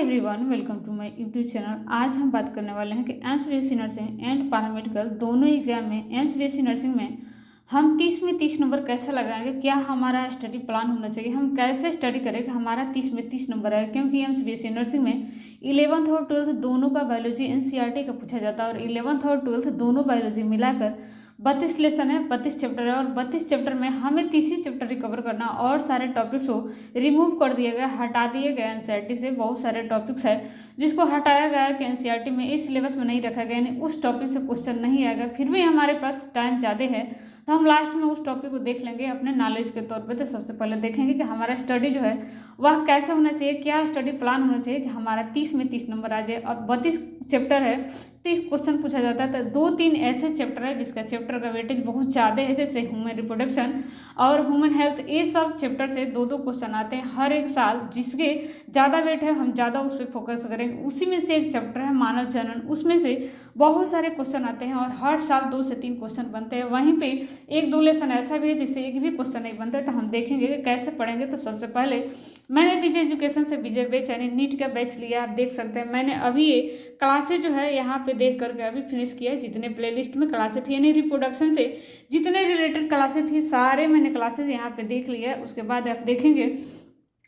Everyone, welcome to my YouTube channel. आज हम बात करने वाले हैं कि एमएससी नर्सिंग एंड पैरामेडिकल दोनों एग्जाम में एमएससी नर्सिंग में हम 30 में 30 नंबर कैसे लगाएंगे, क्या हमारा स्टडी प्लान होना चाहिए, हम कैसे स्टडी करें कि हमारा 30 में 30 नंबर आए। क्योंकि एमएससी नर्सिंग में 11th और 12th दोनों का बायोलॉजी एनसीईआरटी का पूछा जाता है और 11th और 12th दोनों बायोलॉजी मिलाकर 32 लेसन है, 32 चैप्टर है और 32 चैप्टर में हमें 30 ही चैप्टर रिकवर करना और सारे टॉपिक्स को रिमूव कर दिया गया, हटा दिए गए। एनसीईआरटी से बहुत सारे टॉपिक्स है जिसको हटाया गया कि एनसीईआरटी में इस सिलेबस में नहीं रखा गया, यानी उस टॉपिक से क्वेश्चन नहीं आएगा। फिर भी हमारे पास टाइम ज़्यादा है तो हम लास्ट में उस टॉपिक को देख लेंगे अपने नॉलेज के तौर पे। तो सबसे पहले देखेंगे कि हमारा स्टडी जो है वह कैसे होना चाहिए, क्या स्टडी प्लान होना चाहिए कि हमारा 30 में 30 नंबर आ जाए। और 32 चैप्टर है, 30 क्वेश्चन पूछा जाता है। तो 2-3 ऐसे चैप्टर है जिसका चैप्टर का वेटेज बहुत ज़्यादा है, जैसे ह्यूमन रिप्रोडक्शन और ह्यूमन हेल्थ। ये सब चैप्टर से 2-2 क्वेश्चन आते हैं हर एक साल, जिसके ज़्यादा वेट है हम ज़्यादा उस पर फोकस करेंगे। उसी में से एक चैप्टर है मानव जनन, उसमें से बहुत सारे क्वेश्चन आते हैं और हर साल 2 से 3 क्वेश्चन बनते हैं। वहीं पे 1-2 लेसन ऐसा भी है जिससे एक भी क्वेश्चन नहीं बनता है। तो हम देखेंगे कि कैसे पढ़ेंगे। तो सबसे पहले मैंने विजय एजुकेशन से विजय बैच यानी नीट का बैच लिया, आप देख सकते हैं। मैंने अभी ये क्लासेज जो है यहाँ पे देख करके अभी फिनिश किया है। जितने प्लेलिस्ट में क्लासेज थी यानी रिप्रोडक्शन से जितने रिलेटेड क्लासेज थी सारे मैंने क्लासेज यहाँ पे देख लिया है। उसके बाद आप देखेंगे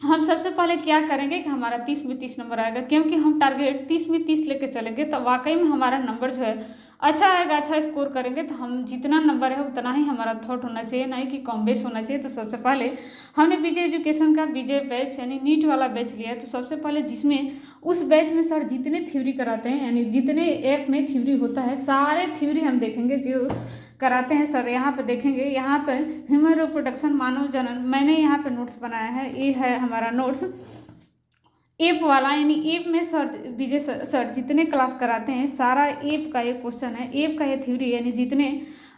हम सबसे पहले क्या करेंगे कि हमारा 30 में 30 नंबर आएगा। क्योंकि हम टारगेट 30 में 30 लेके चलेंगे तो वाकई में हमारा नंबर जो है अच्छा आएगा, अच्छा स्कोर करेंगे। तो हम जितना नंबर है उतना ही हमारा थॉट होना चाहिए, ना ही कि कम बेस होना चाहिए। तो सबसे पहले हमने विजय एजुकेशन का विजय बैच यानी नीट वाला बैच लिया है। तो सबसे पहले जिसमें उस बैच में सर जितने थ्योरी कराते हैं यानी जितने ऐप में थ्योरी होता है सारे थ्योरी हम देखेंगे जो कराते हैं सर। यहाँ पे देखेंगे, यहाँ पे ह्यूमन रिप्रोडक्शन मानव जनन मैंने यहाँ पे नोट्स बनाया है। ये है हमारा नोट्स एप वाला, यानी एप में सर विजय सर जितने क्लास कराते हैं सारा एप का ये क्वेश्चन है, एप का ये थ्योरी यानी जितने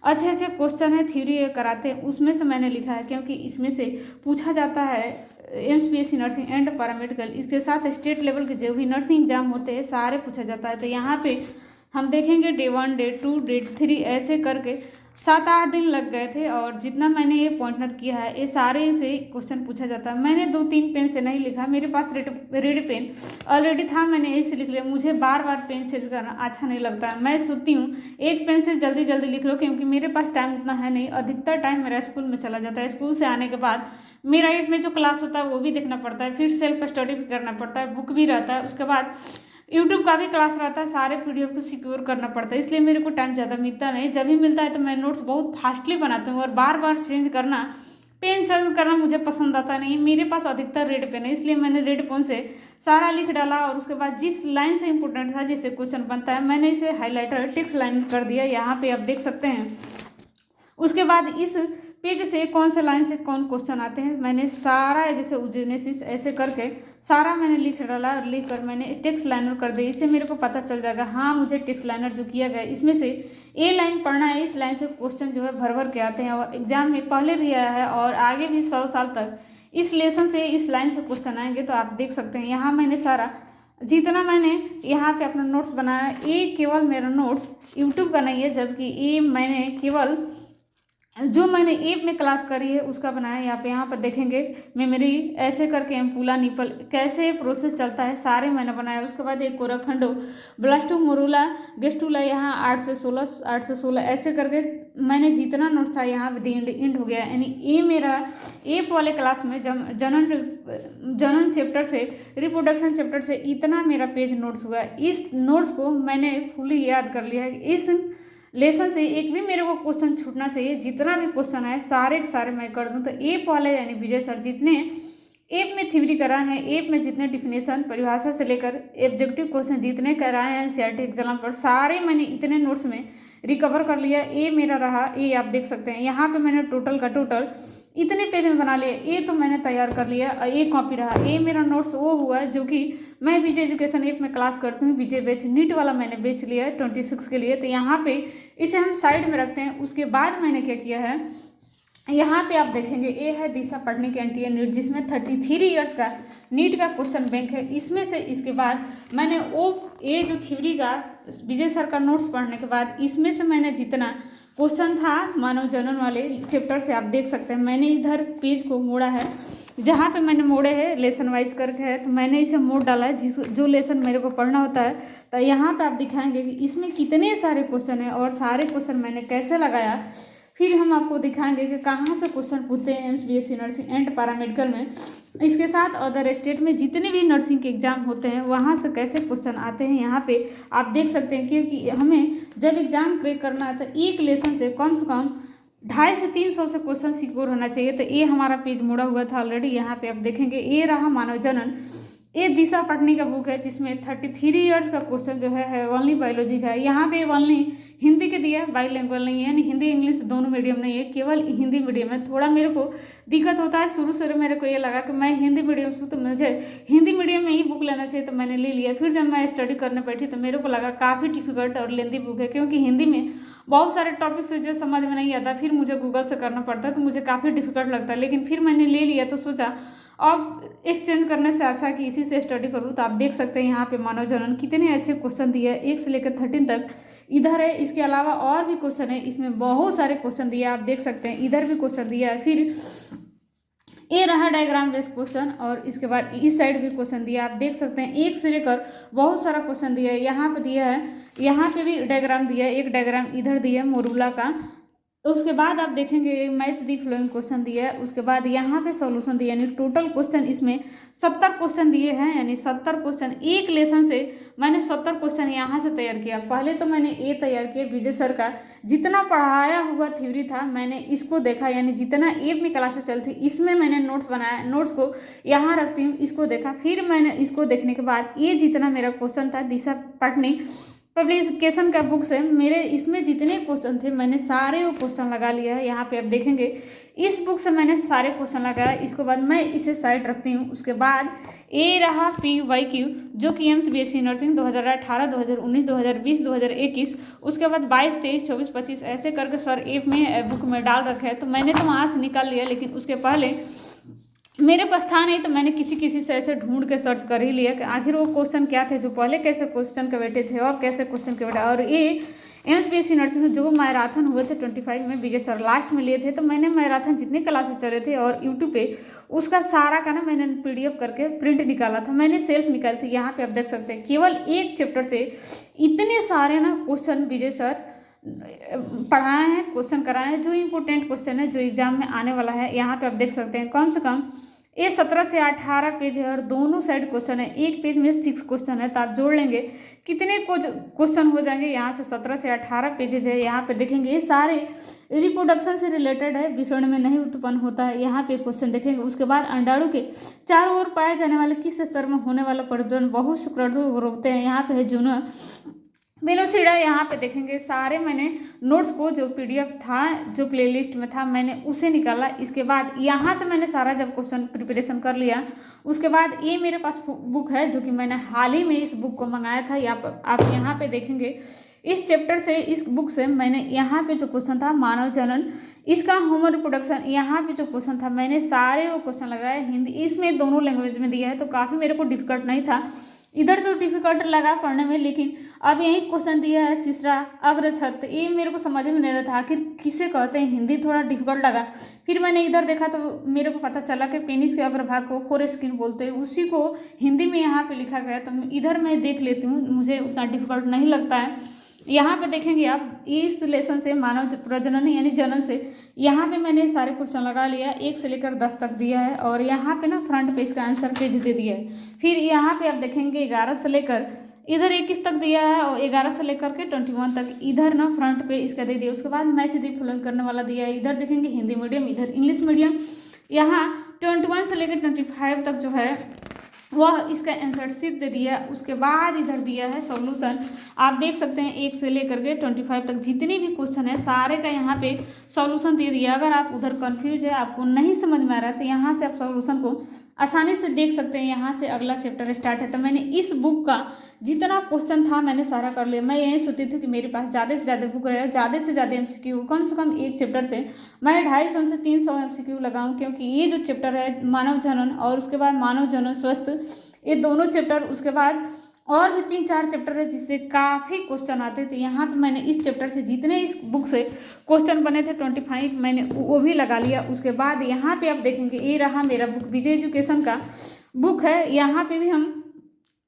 अच्छे अच्छे क्वेश्चन है थ्योरी कराते हैं उसमें से मैंने लिखा है। क्योंकि इसमें से पूछा जाता है एमएससी नर्सिंग एंड पैरामेडिकल, इसके साथ स्टेट लेवल के जो भी नर्सिंग एग्जाम होते हैं सारे पूछा जाता है। तो यहाँ पे हम देखेंगे डे 1, डे 2, डे 3 ऐसे करके 7-8 दिन लग गए थे। और जितना मैंने ये पॉइंटर किया है ये सारे से क्वेश्चन पूछा जाता है। मैंने 2-3 पेन से नहीं लिखा, मेरे पास रेड पेन ऑलरेडी था, मैंने ऐसे लिख लिया। मुझे बार बार पेन चेंज करना अच्छा नहीं लगता है। मैं सोचती हूँ एक पेन से जल्दी जल्दी लिख लो, क्योंकि मेरे पास टाइम उतना है नहीं। अधिकतर टाइम मेरा स्कूल में चला जाता है। स्कूल से आने के बाद मेरा एट में जो क्लास होता है वो भी देखना पड़ता है, फिर सेल्फ स्टडी भी करना पड़ता है, बुक भी रहता है, उसके बाद यूट्यूब का भी क्लास रहता है, सारे पीडीएफ को सिक्योर करना पड़ता है। इसलिए मेरे को टाइम ज़्यादा मिलता नहीं। जब भी मिलता है तो मैं नोट्स बहुत फास्टली बनाती हूँ और बार बार चेंज करना, पेन चेंज करना मुझे पसंद आता नहीं। मेरे पास अधिकतर रेड पेन है, इसलिए मैंने रेड पेन से सारा लिख डाला। और उसके बाद जिस लाइन से इंपॉर्टेंट था जिससे क्वेश्चन बनता है मैंने इसे हाईलाइटर टेक्स्ट लाइन कर दिया, यहाँ पे आप देख सकते हैं। उसके बाद इस पेज से कौन से लाइन से कौन क्वेश्चन आते हैं मैंने सारा, जैसे उजेनेसिस ऐसे करके सारा मैंने लिख डाला और लिख कर मैंने टेक्स्ट लाइनर कर दिया। इससे मेरे को पता चल जाएगा हाँ मुझे टेक्स्ट लाइनर जो किया गया इसमें से ए लाइन पढ़ना है, इस लाइन से क्वेश्चन जो है भर भर के आते हैं। और एग्जाम में पहले भी आया है और आगे भी 100 साल तक इस लेसन से इस लाइन से क्वेश्चन आएंगे। तो आप देख सकते हैं यहाँ मैंने सारा जितना मैंने यहाँ पे अपना नोट्स बनाया, ये केवल मेरा नोट्स यूट्यूब का नहीं है, जबकि ये मैंने केवल जो मैंने एप में क्लास करी है उसका बनाया। यहाँ पर देखेंगे मेमोरी ऐसे करके एम्पूला निपल कैसे प्रोसेस चलता है सारे मैंने बनाया। उसके बाद एक कोराखंडो ब्लास्टो मोरूला गेस्टूला यहाँ 8 से 16 ऐसे करके मैंने जितना नोट्स था यहाँ पे इंड हो गया। यानी ये मेरा एप वाले क्लास में जनन चैप्टर से रिप्रोडक्शन चैप्टर से इतना मेरा पेज नोट्स हुआ। इस नोट्स को मैंने फुली याद कर लिया है। इस लेसन से एक भी मेरे को क्वेश्चन छूटना चाहिए, जितना भी क्वेश्चन आए सारे के सारे मैं कर दूं। तो एप वाले यानी विजय सर जितने एप में थ्योरी कराए हैं, एप में जितने डिफिनेशन परिभाषा से लेकर ऑब्जेक्टिव क्वेश्चन जितने कराए हैं एनसीईआरटी एग्जाम पर सारे मैंने इतने नोट्स में रिकवर कर लिया। ये मेरा रहा, ये आप देख सकते हैं। यहाँ पे मैंने टोटल का टोटल इतने पेज में बना लिया, ये तो मैंने तैयार कर लिया। और ये कॉपी रहा, ये मेरा नोट्स वो हुआ है जो कि मैं विजय एजुकेशन ऐप में क्लास करती हूँ। विजय बैच नीट वाला मैंने बेच लिया है 26 के लिए। तो यहाँ पे इसे हम साइड में रखते हैं। उसके बाद मैंने क्या किया है, यहाँ पे आप देखेंगे ये है दिशा पढ़ने की एनटीए नीट, जिसमें 33 ईयर्स का नीट का क्वेश्चन बैंक है। इसमें से इसके बाद मैंने ये जो थ्योरी का विजय सर का नोट्स पढ़ने के बाद इसमें से मैंने जितना क्वेश्चन था मानव जनन वाले चैप्टर से। आप देख सकते हैं मैंने इधर पेज को मोड़ा है, जहाँ पे मैंने मोड़े है लेसन वाइज करके है, तो मैंने इसे मोड़ डाला है जो लेसन मेरे को पढ़ना होता है। तो यहाँ पे आप दिखाएंगे कि इसमें कितने सारे क्वेश्चन हैं और सारे क्वेश्चन मैंने कैसे लगाया। फिर हम आपको दिखाएंगे कि कहाँ से क्वेश्चन पूछते हैं AIIMS BSc nursing and paramedical में। इसके साथ अदर स्टेट में जितने भी नर्सिंग के एग्जाम होते हैं वहाँ से कैसे क्वेश्चन आते हैं यहाँ पे आप देख सकते हैं। क्योंकि हमें जब एग्जाम क्रैक करना है तो एक लेसन से कम 250 से 300 से क्वेश्चन सिक्योर होना चाहिए। तो ये हमारा पेज मुड़ा हुआ था ऑलरेडी, यहाँ पे आप देखेंगे ये रहा मानव जनन। ये दिशा पटनी का बुक है जिसमें 33 ईयर्स का क्वेश्चन जो है ओनली बायोलॉजी का है। यहाँ पे ओनली हिंदी के दिया, बाईलैंग्वेज नहीं है, यानी हिंदी इंग्लिश दोनों मीडियम नहीं है, केवल हिंदी मीडियम है। थोड़ा मेरे को दिक्कत होता है, शुरू मेरे को ये लगा कि मैं हिंदी मीडियम से, तो मुझे हिंदी मीडियम में ही बुक लेना चाहिए, तो मैंने ले लिया। फिर जब मैं स्टडी करने बैठी तो मेरे को लगा काफ़ी डिफिकल्ट और लेंदी बुक है, क्योंकि हिंदी में बहुत सारे टॉपिक्स जो समझ में नहीं आता, फिर मुझे गूगल से करना पड़ता है, तो मुझे काफ़ी डिफिकल्ट लगता है। लेकिन फिर मैंने ले लिया तो सोचा अब एक्सचेंज करने से अच्छा कि इसी से स्टडी करूँ। तो आप देख सकते हैं यहाँ पे मानव जनन कितने अच्छे क्वेश्चन दिए हैं 1 से लेकर 13 तक इधर है। इसके अलावा और भी क्वेश्चन है, इसमें बहुत सारे क्वेश्चन दिए आप देख सकते हैं। इधर भी क्वेश्चन दिया है, फिर ये रहा डायग्राम बेस्ड क्वेश्चन, और इसके बाद इस साइड भी क्वेश्चन दिया आप देख सकते हैं। 1 से लेकर बहुत सारा क्वेश्चन दिया है। यहाँ पे दिया है, यहाँ पे भी डायग्राम दिया है, एक डायग्राम इधर दिया है मोरूला का। उसके बाद आप देखेंगे मैच दी फ्लोइंग क्वेश्चन दिया है। उसके बाद यहाँ पे सॉल्यूशन दिया, यानी टोटल क्वेश्चन इसमें 70 क्वेश्चन दिए हैं, यानी 70 क्वेश्चन एक लेसन से मैंने 70 क्वेश्चन यहाँ से तैयार किया। पहले तो मैंने ये तैयार किया विजय सर का जितना पढ़ाया हुआ थ्योरी था मैंने इसको देखा, यानी जितना एप में क्लासेस चलती इसमें मैंने नोट्स बनाया, नोट्स को यहाँ रखती हूँ, इसको देखा। फिर मैंने इसको देखने के बाद ये जितना मेरा क्वेश्चन था दिशा पटनी पब्लिकेशन का बुक से, मेरे इसमें जितने क्वेश्चन थे मैंने सारे वो क्वेश्चन लगा लिया है। यहाँ पे आप देखेंगे इस बुक से मैंने सारे क्वेश्चन लगाया। इसके बाद मैं इसे साइड रखती हूँ। उसके बाद ए रहा PYQ जो कि एम्स BSc नर्सिंग 2018, 2019, 2020, 2021, उसके बाद 22, 23, 24, 25 ऐसे करके सर एप में बुक में डाल रखा है। तो मैंने तो वहाँ से निकाल लिया, लेकिन उसके पहले मेरे पास था नहीं, तो मैंने किसी से ऐसे ढूंढ के सर्च कर ही लिया कि आखिर वो क्वेश्चन क्या थे जो पहले कैसे क्वेश्चन के बेटे थे और कैसे क्वेश्चन के बेटे। और ये एम्स BSc नर्सिंग में जो मैराथन हुए थे 25 में विजय सर लास्ट में लिए थे, तो मैंने मैराथन जितने क्लासेस चले थे और यूट्यूब पे उसका सारा का ना मैंने PDF करके प्रिंट निकाला था, मैंने सेल्फ निकाली थी। यहाँ पे आप देख सकते हैं केवल एक चैप्टर से इतने सारे ना क्वेश्चन विजय सर पढ़ाए हैं, क्वेश्चन कराए हैं, जो इंपॉर्टेंट क्वेश्चन है जो एग्जाम में आने वाला है। यहाँ पे आप देख सकते हैं कम से कम ये 17 से 18 पेज है और दोनों साइड क्वेश्चन है। एक पेज में 6 क्वेश्चन है, तो आप जोड़ लेंगे कितने क्वेश्चन हो जाएंगे। यहाँ से 17 से 18 पेजेज है। यहाँ पे देखेंगे ये सारे रिप्रोडक्शन से रिलेटेड है, विषण में नहीं उत्पन्न होता है, यहाँ पे क्वेश्चन देखेंगे। उसके बाद अंडाणु के चारों ओर पाए जाने वाले किस स्तर में होने वाला प्रजनन बहुत शुक्राणु रोकते हैं। यहाँ पे है जूना बेलोसिडा। यहाँ पे देखेंगे सारे मैंने नोट्स को जो PDF था जो प्लेलिस्ट में था मैंने उसे निकाला। इसके बाद यहाँ से मैंने सारा जब क्वेश्चन प्रिपरेशन कर लिया, उसके बाद ये मेरे पास बुक है जो कि मैंने हाल ही में इस बुक को मंगाया था। आप यहाँ पे देखेंगे इस चैप्टर से, इस बुक से मैंने यहाँ पे जो क्वेश्चन था मानव जनन, इसका ह्यूमन रिप्रोडक्शन, यहाँ पे जो क्वेश्चन था मैंने सारे वो क्वेश्चन लगाए हिंदी, इसमें दोनों लैंग्वेज में दिया है, तो काफ़ी मेरे को डिफिकल्ट नहीं था। इधर तो डिफिकल्ट लगा पढ़ने में, लेकिन अब यही क्वेश्चन दिया है शिश्रा अग्रछत्र, ये मेरे को समझ में नहीं रहा था आखिर किसे कहते हैं, हिंदी थोड़ा डिफिकल्ट लगा। फिर मैंने इधर देखा तो मेरे को पता चला कि पेनिस के अग्रभाग को फोर स्किन बोलते हैं, उसी को हिंदी में यहाँ पे लिखा गया, तो इधर मैं देख लेती हूँ, मुझे उतना डिफिकल्ट नहीं लगता है। यहाँ पे देखेंगे आप इस लेसन से मानव प्रजनन यानी जनन से, यहाँ पे मैंने सारे क्वेश्चन लगा लिया, 1 से लेकर 10 तक दिया है, और यहाँ पे ना फ्रंट पेज का आंसर पेज दे दिया है। फिर यहाँ पे आप देखेंगे 11 से लेकर इधर 21 तक दिया है, और 11 से लेकर के 21 तक इधर ना फ्रंट पे इसका दे दिया। उसके बाद मैच दी फॉलोइंग करने वाला दिया है। इधर देखेंगे हिंदी मीडियम, इधर इंग्लिश मीडियम। यहाँ 21 से लेकर 25 तक जो है वह इसका आंसर शीट दे दिया। उसके बाद इधर दिया है सॉल्यूशन, आप देख सकते हैं 1 से लेकर के 25 तक जितने भी क्वेश्चन है सारे का यहाँ पे सॉल्यूशन दे दिया। अगर आप उधर कंफ्यूज है, आपको नहीं समझ में आ रहा है, तो यहाँ से आप सॉल्यूशन को आसानी से देख सकते हैं। यहाँ से अगला चैप्टर स्टार्ट है। तो मैंने इस बुक का जितना क्वेश्चन था मैंने सारा कर लिया। मैं यही सोचती थी कि मेरे पास ज़्यादा से ज़्यादा बुक रहे, ज़्यादा से ज़्यादा MCQ, कम से कम एक चैप्टर से मैं 250 से 300 MCQ लगाऊं, क्योंकि ये जो चैप्टर है मानव जनन और उसके बाद मानव जनन स्वस्थ, ये दोनों चैप्टर, उसके बाद और भी 3-4 चैप्टर है जिससे काफ़ी क्वेश्चन आते थे। यहाँ पे मैंने इस चैप्टर से जितने इस बुक से क्वेश्चन बने थे 25 मैंने वो भी लगा लिया। उसके बाद यहाँ पे आप देखेंगे ये रहा मेरा बुक, विजय एजुकेशन का बुक है। यहाँ पे भी हम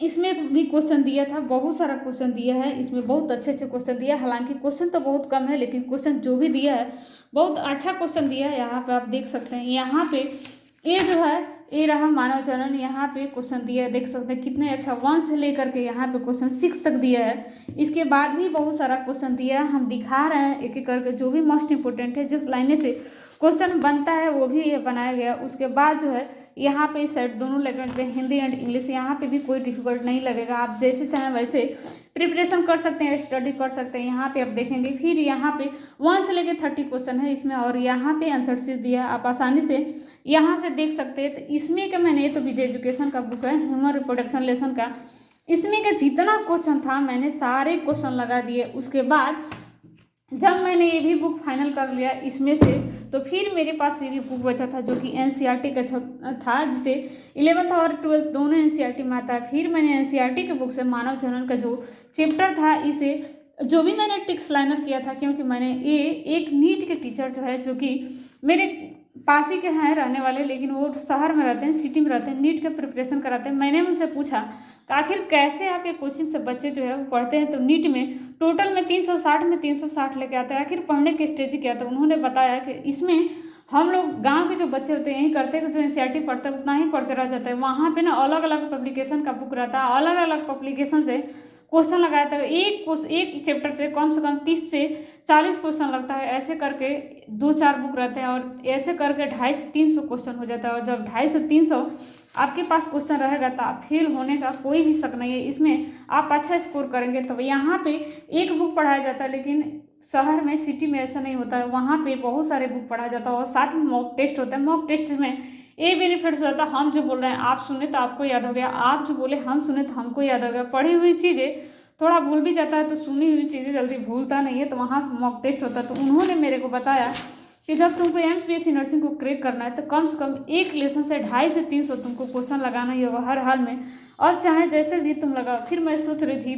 इसमें भी क्वेश्चन दिया था, बहुत सारा क्वेश्चन दिया है, इसमें बहुत अच्छे अच्छे क्वेश्चन दिया है। हालांकि क्वेश्चन तो बहुत कम है लेकिन क्वेश्चन जो भी दिया है बहुत अच्छा क्वेश्चन दिया है। यहाँ पे आप देख सकते हैं, यहाँ पे ये जो है ये रहा मानव चरण, यहाँ पे क्वेश्चन दिया है, देख सकते हैं कितने अच्छा 1 से लेकर के यहाँ पे क्वेश्चन 6 तक दिया है। इसके बाद भी बहुत सारा क्वेश्चन दिया है, हम दिखा रहे हैं एक एक करके जो भी मोस्ट इंपोर्टेंट है जिस लाइने से क्वेश्चन बनता है वो भी ये बनाया गया। उसके बाद जो है यहाँ पे इस साइड दोनों लैंग्वेज पे हिंदी एंड इंग्लिश, यहाँ पे भी कोई डिफिकल्ट नहीं लगेगा, आप जैसे चाहें वैसे प्रिपरेशन कर सकते हैं, स्टडी कर सकते हैं। यहाँ पे आप देखेंगे फिर यहाँ पे 1 से लेकर 30 क्वेश्चन है इसमें, और यहाँ पे आंसर शीट दिया आप आसानी से यहाँ से देख सकते हैं। तो इसमें का मैंने तो विजय एजुकेशन का बुक है ह्यूमन रिप्रोडक्शन लेसन का, इसमें का जितना क्वेश्चन था मैंने सारे क्वेश्चन लगा दिए। उसके बाद जब मैंने ये भी बुक फाइनल कर लिया इसमें से, तो फिर मेरे पास ये भी बुक बचा था जो कि एनसीईआरटी का था, जिसे 11th और 12th दोनों एनसीईआरटी में आता है। फिर मैंने एनसीईआरटी के बुक से मानव चरण का जो चैप्टर था इसे जो भी मैंने टिक्स लाइनर किया था, क्योंकि मैंने ये एक नीट के टीचर जो है जो कि मेरे पास ही के हैं रहने वाले, लेकिन वो शहर में रहते हैं, सिटी में रहते हैं, नीट का प्रिपरेशन कराते हैं। मैंने उनसे पूछा कि आखिर कैसे आपके कोचिंग से बच्चे जो है वो पढ़ते हैं, तो नीट में टोटल में 360 लेके आते हैं, आखिर पढ़ने की स्टेज क्या था। उन्होंने बताया कि इसमें हम लोग गांव के जो बच्चे होते हैं यही करते हैं कि जो एनसीईआरटी पढ़ता है उतना ही पढ़ के रह जाता है। वहाँ पे ना अलग अलग पब्लिकेशन का बुक रहता है, अलग अलग पब्लिकेशन से क्वेश्चन लगाया था। एक चैप्टर से कम 30 से 40 क्वेश्चन लगता है, ऐसे करके 2-4 बुक रहते हैं, और ऐसे करके 250 से 300 क्वेश्चन हो जाता है। और जब 250 से 300 आपके पास क्वेश्चन रहेगा तो आप फेल होने का कोई भी शक नहीं है, इसमें आप अच्छा स्कोर करेंगे। तो यहाँ पे एक बुक पढ़ाया जाता है, लेकिन शहर में सिटी में ऐसा नहीं होता है, वहाँ पे बहुत सारे बुक पढ़ाया जाता है और साथ में मॉक टेस्ट होता है। मॉक टेस्ट में ये बेनिफिट्स होता है, हम जो बोल रहे हैं आप सुने तो आपको याद हो गया, आप जो बोले हम सुने तो हमको याद हो गया। पढ़ी हुई चीज़ें थोड़ा भूल भी जाता है, तो सुनी हुई चीज़ें जल्दी भूलता नहीं है, तो वहाँ मॉक टेस्ट होता है। तो उन्होंने मेरे को बताया कि जब तुमको एमपीएससी नर्सिंग को क्रैक करना है तो कम से कम एक लेसन से 250 से 300 तुमको क्वेश्चन लगाना ही होगा हर हाल में, और चाहे जैसे भी तुम लगाओ। फिर मैं सोच रही थी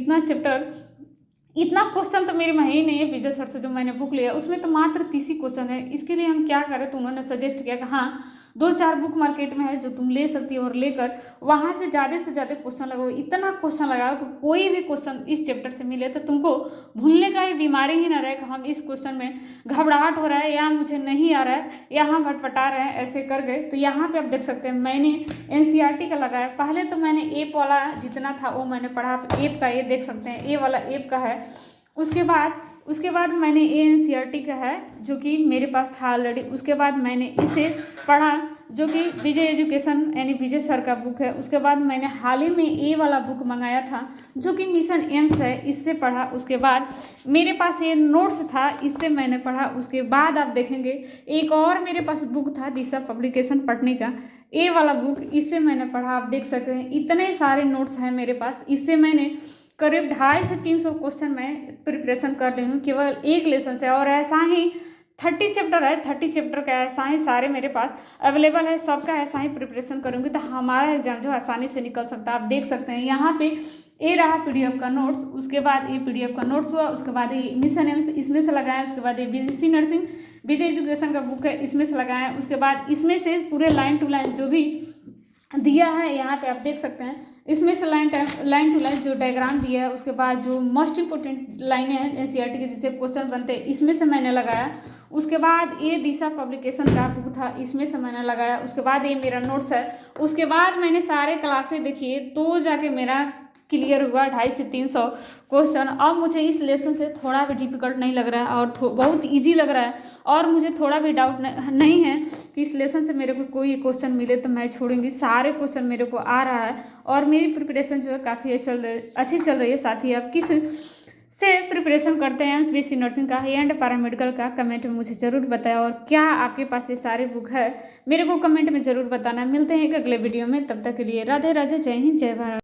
इतना क्वेश्चन तो मेरे में ही नहीं है। विजय सर से जो मैंने बुक लिया उसमें तो मात्र 30 ही क्वेश्चन है, इसके लिए हम क्या करें। तो उन्होंने सजेस्ट किया कि हाँ 2-4 बुक मार्केट में है जो तुम ले सकती हो, और लेकर वहाँ से ज़्यादा क्वेश्चन लगाओ। इतना क्वेश्चन लगाओ कि कोई भी क्वेश्चन इस चैप्टर से मिले तो तुमको भूलने का ही बीमारी ही ना रहे कि हम इस क्वेश्चन में घबराहट हो रहा है या मुझे नहीं आ रहा है या हम भटपटा रहे हैं, ऐसे कर गए। तो यहाँ पे आप देख सकते हैं मैंने एनसीईआरटी का लगाया। पहले तो मैंने एप वाला जितना था वो मैंने पढ़ा, एप का ये देख सकते हैं, ए वाला एप का है। उसके बाद मैंने एनसीईआरटी का है जो कि मेरे पास था ऑलरेडी। उसके बाद मैंने इसे पढ़ा जो कि विजय एजुकेशन यानी विजय सर का बुक है। उसके बाद मैंने हाल ही में ए वाला बुक मंगाया था जो कि मिशन एम्स है, इससे पढ़ा। उसके बाद मेरे पास ये नोट्स था, इससे मैंने पढ़ा। उसके बाद आप देखेंगे एक और मेरे पास बुक था दिशा पब्लिकेशन पढ़ने का, ए वाला बुक, इससे मैंने पढ़ा। आप देख सकते हैं इतने सारे नोट्स हैं मेरे पास, इससे मैंने करीब 250 से 300 क्वेश्चन मैं प्रिपरेशन कर रही हूँ केवल एक लेसन से। और ऐसा ही 30 चैप्टर है, 30 चैप्टर का ऐसा ही सारे मेरे पास अवेलेबल है, सबका ऐसा ही प्रिपरेशन करूँगी तो हमारा एग्जाम जो आसानी से निकल सकता है। आप देख सकते हैं यहाँ पे ये रहा पीडीएफ का नोट्स, उसके बाद ये पीडीएफ का नोट्स हुआ, उसके बाद ये मिशन एम्स इसमें से लगाया, उसके बाद ये बीजीसी नर्सिंग विजय एजुकेशन का बुक है इसमें से लगाया, उसके बाद इसमें से पूरे लाइन टू लाइन जो भी दिया है यहाँ पे आप देख सकते हैं, इसमें से लाइन टू लाइन जो डायग्राम दिया है, उसके बाद जो मोस्ट इंपोर्टेंट लाइनें हैं एनसीईआरटी के जिससे क्वेश्चन बनते हैं इसमें से मैंने लगाया। उसके बाद ये दिशा पब्लिकेशन का बुक था, इसमें से मैंने लगाया। उसके बाद ये मेरा नोट्स है। उसके बाद मैंने सारे क्लासेस देखिए तो जाके मेरा क्लियर हुआ 250 से 300 क्वेश्चन। अब मुझे इस लेसन से थोड़ा भी डिफिकल्ट नहीं लग रहा है और बहुत इजी लग रहा है, और मुझे थोड़ा भी डाउट नहीं है कि इस लेसन से मेरे को कोई क्वेश्चन मिले तो मैं छोड़ूंगी। सारे क्वेश्चन मेरे को आ रहा है और मेरी प्रिपरेशन जो है काफ़ी अच्छी चल रही है। साथ ही आप किस से प्रिपरेशन करते हैं एमपीएससी नर्सिंग का एंड पैरामेडिकल का, कमेंट में मुझे ज़रूर बताएं। और क्या आपके पास ये सारे बुक है मेरे को कमेंट में ज़रूर बताना। मिलते हैं एक अगले वीडियो में, तब तक के लिए राधे राधे, जय हिंद, जय भारत।